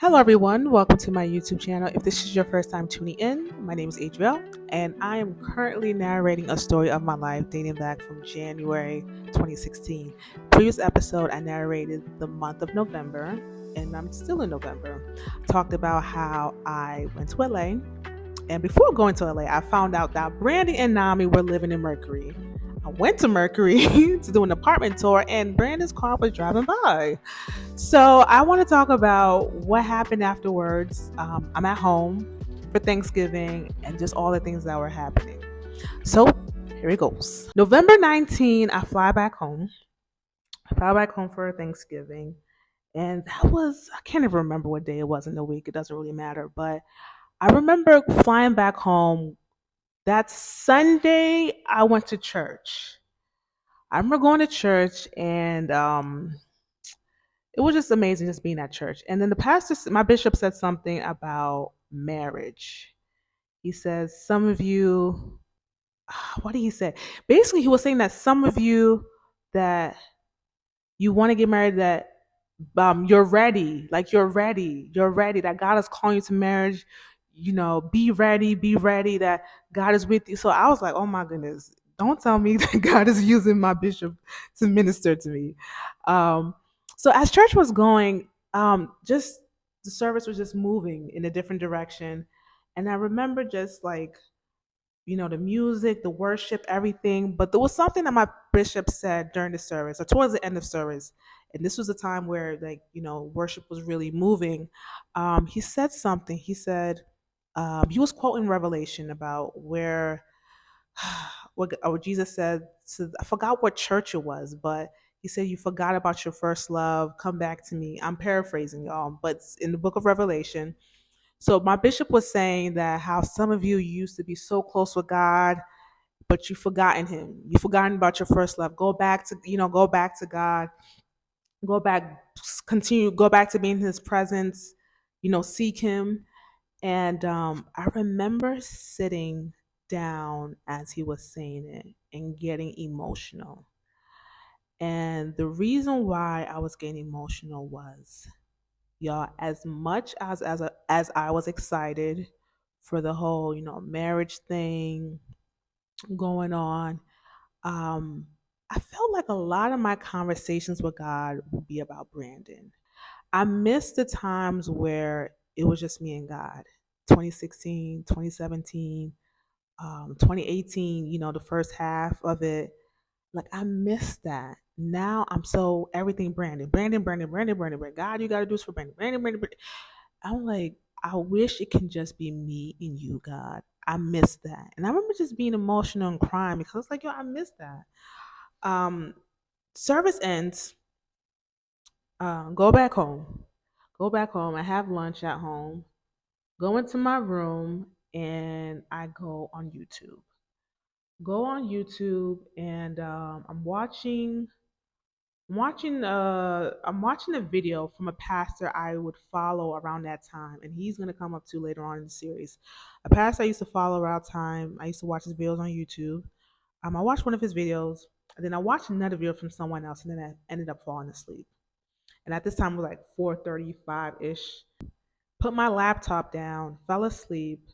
Hello, everyone. Welcome to my YouTube channel. If this is your first time tuning in, my name is Adriel, and I am currently narrating a story of my life dating back from January 2016. Previous episode, I narrated the month of November, and I'm still in November. Talked about how I went to LA, and before going to LA, I found out that Brandy and Nami were living in Mercury. I went to Mercury to do an apartment tour, and Brandon's car was driving by. So I want to talk about what happened afterwards. I'm at home for Thanksgiving and just all the things that were happening. So here it goes. November 19, I fly back home. I fly back home for Thanksgiving. And I can't even remember what day it was in the week. It doesn't really matter. But I remember flying back home. That Sunday, I went to church. I remember going to church and it was just amazing just being at church. And then my bishop said something about marriage. He says, some of you, what did he say? Basically, he was saying that some of you that you want to get married, that you're ready, like you're ready, that God is calling you to marriage. Be ready, that God is with you. So I was like, oh my goodness, don't tell me that God is using my bishop to minister to me. Um, so as church was going, just the service was just moving in a different direction. And I remember just like, the music, the worship, everything. But there was something that my bishop said during the service or towards the end of service. And this was a time where, like, worship was really moving. He said something. He said, he was quoting Revelation about where, what Jesus said. I forgot what church it was, but he said, you forgot about your first love. Come back to me. I'm paraphrasing y'all, but it's in the book of Revelation. So my bishop was saying that how some of you used to be so close with God, but you've forgotten him. You've forgotten about your first love. Go back to God. Go back, go back to being in his presence, seek him. And I remember sitting down as he was saying it and getting emotional. And the reason why I was getting emotional was, y'all, as much as I was excited for the whole, marriage thing going on, um, I felt like a lot of my conversations with God would be about Brandon. I missed the times where it was just me and God. 2016, 2017, 2018, the first half of it. Like I missed that. Now I'm so everything Brandon, Brandon, Brandon, Brandon, Brandon, Brandon. God, you gotta do this for Brandon, Brandon, Brandon, Brandon. I'm like, I wish it can just be me and you, God. I miss that. And I remember just being emotional and crying because I was like, yo, I miss that. Um, Service ends, go back home. Go back home. I have lunch at home. Go into my room and I go on YouTube. Go on YouTube and I'm watching a video from a pastor I would follow around that time, and he's gonna come up to later on in the series. A pastor I used to follow around time. I used to watch his videos on YouTube. I watched one of his videos, and then I watched another video from someone else, and then I ended up falling asleep. And at this time it was like 4:35 ish. Put my laptop down, fell asleep,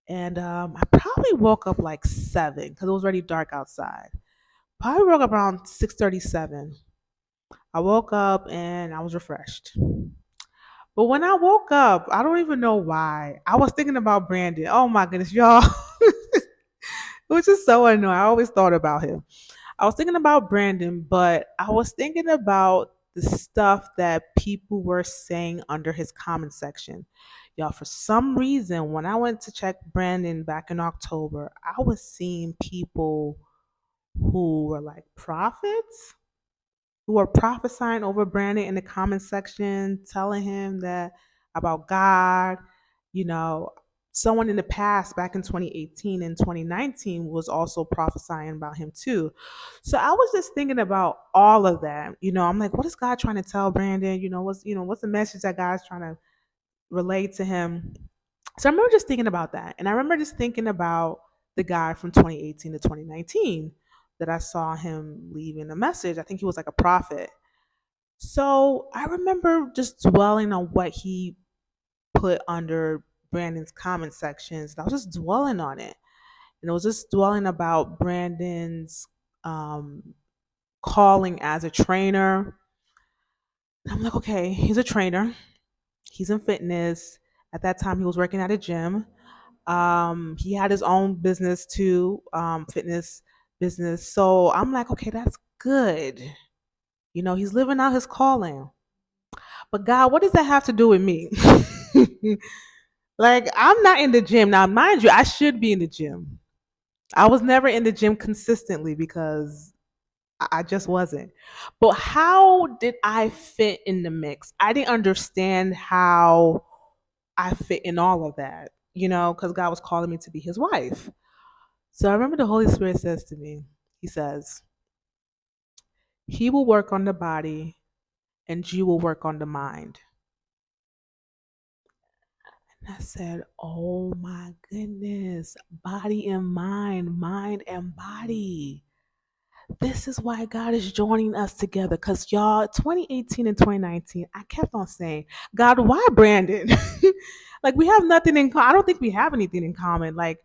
and I probably woke up like 7 because it was already dark outside. Probably woke up around 6:37. I woke up and I was refreshed. But when I woke up, I don't even know why. I was thinking about Brandon. Oh my goodness, y'all. It was just so annoying. I always thought about him. I was thinking about Brandon, but I was thinking about the stuff that people were saying under his comment section. Y'all, for some reason, when I went to check Brandon back in October, I was seeing people who were like prophets who are prophesying over Brandon in the comment section, telling him that about God. You know, someone in the past, back in 2018 and 2019, was also prophesying about him too. So I was just thinking about all of that. I'm like, what is God trying to tell Brandon? What's the message that God's trying to relate to him? So I remember just thinking about that. And I remember just thinking about the guy from 2018 to 2019 that I saw him leaving a message. I think he was like a prophet. So I remember just dwelling on what he put under Brandon's comment sections. And I was just dwelling on it. And it was just dwelling about Brandon's um, calling as a trainer. And I'm like, okay, he's a trainer. He's in fitness. At that time, he was working at a gym. He had his own business too, fitness business. So I'm like, okay, that's good. He's living out his calling. But God, what does that have to do with me? Like, I'm not in the gym. Now, mind you, I should be in the gym. I was never in the gym consistently because I just wasn't. But how did I fit in the mix? I didn't understand how I fit in all of that, because God was calling me to be his wife. So I remember the Holy Spirit says to me, he says, he will work on the body and you will work on the mind. And I said, oh my goodness, body and mind and body. This is why God is joining us together. Because y'all, 2018 and 2019, I kept on saying, God, why Brandon? Like, we have nothing in common. I don't think we have anything in common. Like,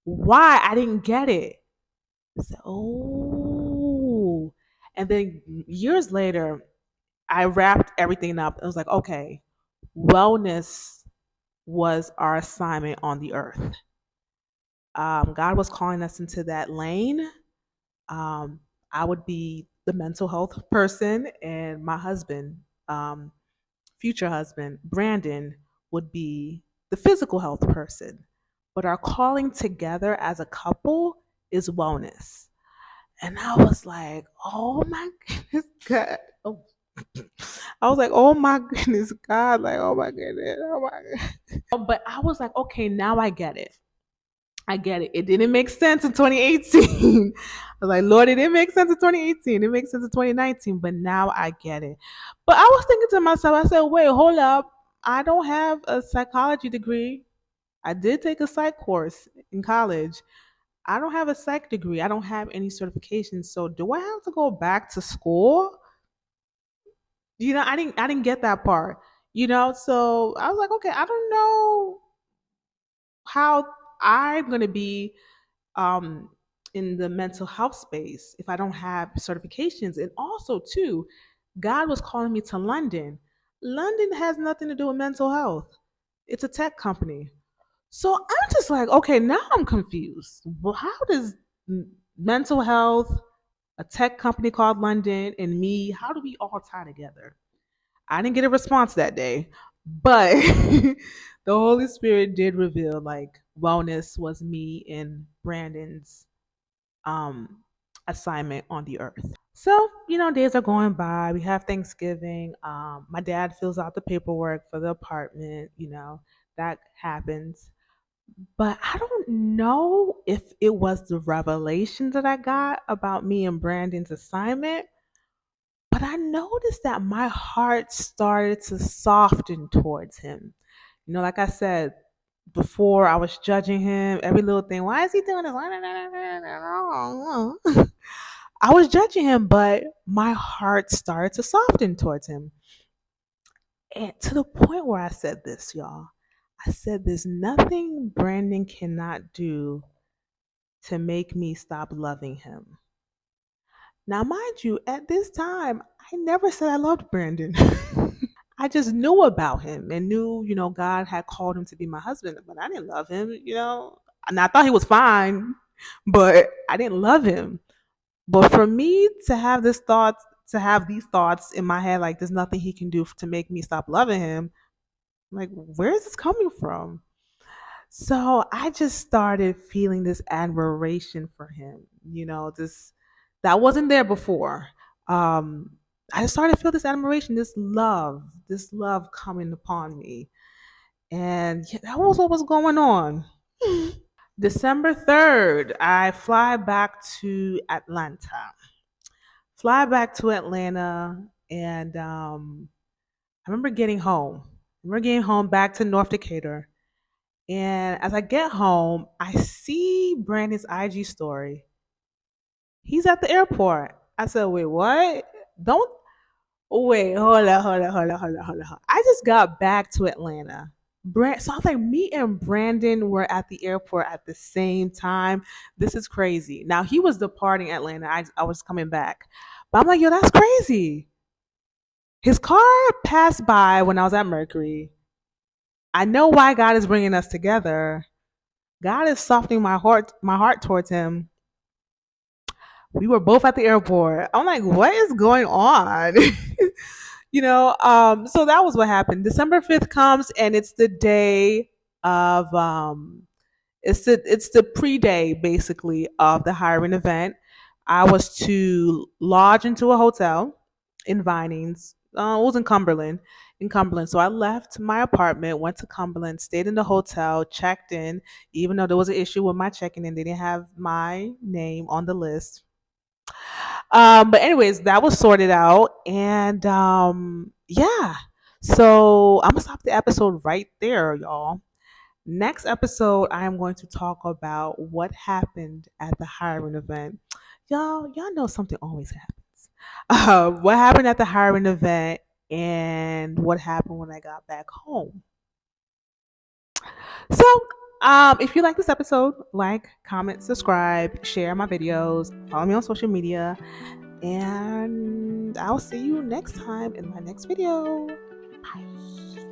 why? I didn't get it. I said, oh. And then years later, I wrapped everything up. I was like, okay, wellness was our assignment on the earth. God was calling us into that lane. Um, I would be the mental health person, and my husband, um, future husband, Brandon, would be the physical health person. But our calling together as a couple is wellness. And I was like, oh my goodness, God. Oh. I was like, oh my goodness, God. Like, oh my goodness. Oh my goodness. But I was like, okay, now I get it. I get it. It didn't make sense in 2018. I was like, Lord, it didn't make sense in 2018. It makes sense in 2019, but now I get it. But I was thinking to myself, I said, wait, hold up. I don't have a psychology degree. I did take a psych course in college. I don't have a psych degree. I don't have any certifications. So do I have to go back to school? I didn't get that part. So I was like, okay, I don't know how I'm gonna be um, in the mental health space if I don't have certifications. And also, too, God was calling me to London. London has nothing to do with mental health, it's a tech company. So I'm just like, okay, now I'm confused. Well, how does mental health, a tech company called London, and me, how do we all tie together? I didn't get a response that day, but the Holy Spirit did reveal like wellness was me and Brandon's um, assignment on the earth. So, days are going by. We have Thanksgiving. My dad fills out the paperwork for the apartment. That happens. But I don't know if it was the revelation that I got about me and Brandon's assignment, but I noticed that my heart started to soften towards him. Like I said, before I was judging him, every little thing. Why is he doing this? I was judging him, but my heart started to soften towards him. And to the point where I said this, y'all. I said, there's nothing Brandon cannot do to make me stop loving him. Now, mind you, at this time, I never said I loved Brandon. I just knew about him and knew, God had called him to be my husband, but I didn't love him. And I thought he was fine, but I didn't love him. But for me to have these thoughts in my head, like there's nothing he can do to make me stop loving him, like, where is this coming from? So I just started feeling this admiration for him, this that wasn't there before. Um, I just started to feel this admiration, this love coming upon me. And yeah, that was what was going on. December 3rd, I fly back to Atlanta. Fly back to Atlanta, and I remember getting home. I remember getting home back to North Decatur. And as I get home, I see Brandon's IG story. He's at the airport. I said, wait, what? Don't wait, hold on. I just got back to Atlanta. So I was like, me and Brandon were at the airport at the same time. This is crazy. Now he was departing Atlanta. I was coming back. But I'm like, yo, that's crazy. His car passed by when I was at Mercury. I know why God is bringing us together. God is softening my heart towards him. We were both at the airport. I'm like, what is going on? So that was what happened. December 5th comes and it's the day of it's the pre-day basically of the hiring event. I was to lodge into a hotel in Vinings. It was in Cumberland. So I left my apartment, went to Cumberland, stayed in the hotel, checked in, even though there was an issue with my checking in. They didn't have my name on the list. But anyways, that was sorted out, and yeah. So I'm gonna stop the episode right there, y'all. Next episode, I am going to talk about what happened at the hiring event. Y'all know something always happens. What happened at the hiring event and what happened when I got back home. So, if you like this episode, like, comment, subscribe, share my videos, follow me on social media, and I'll see you next time in my next video. Bye.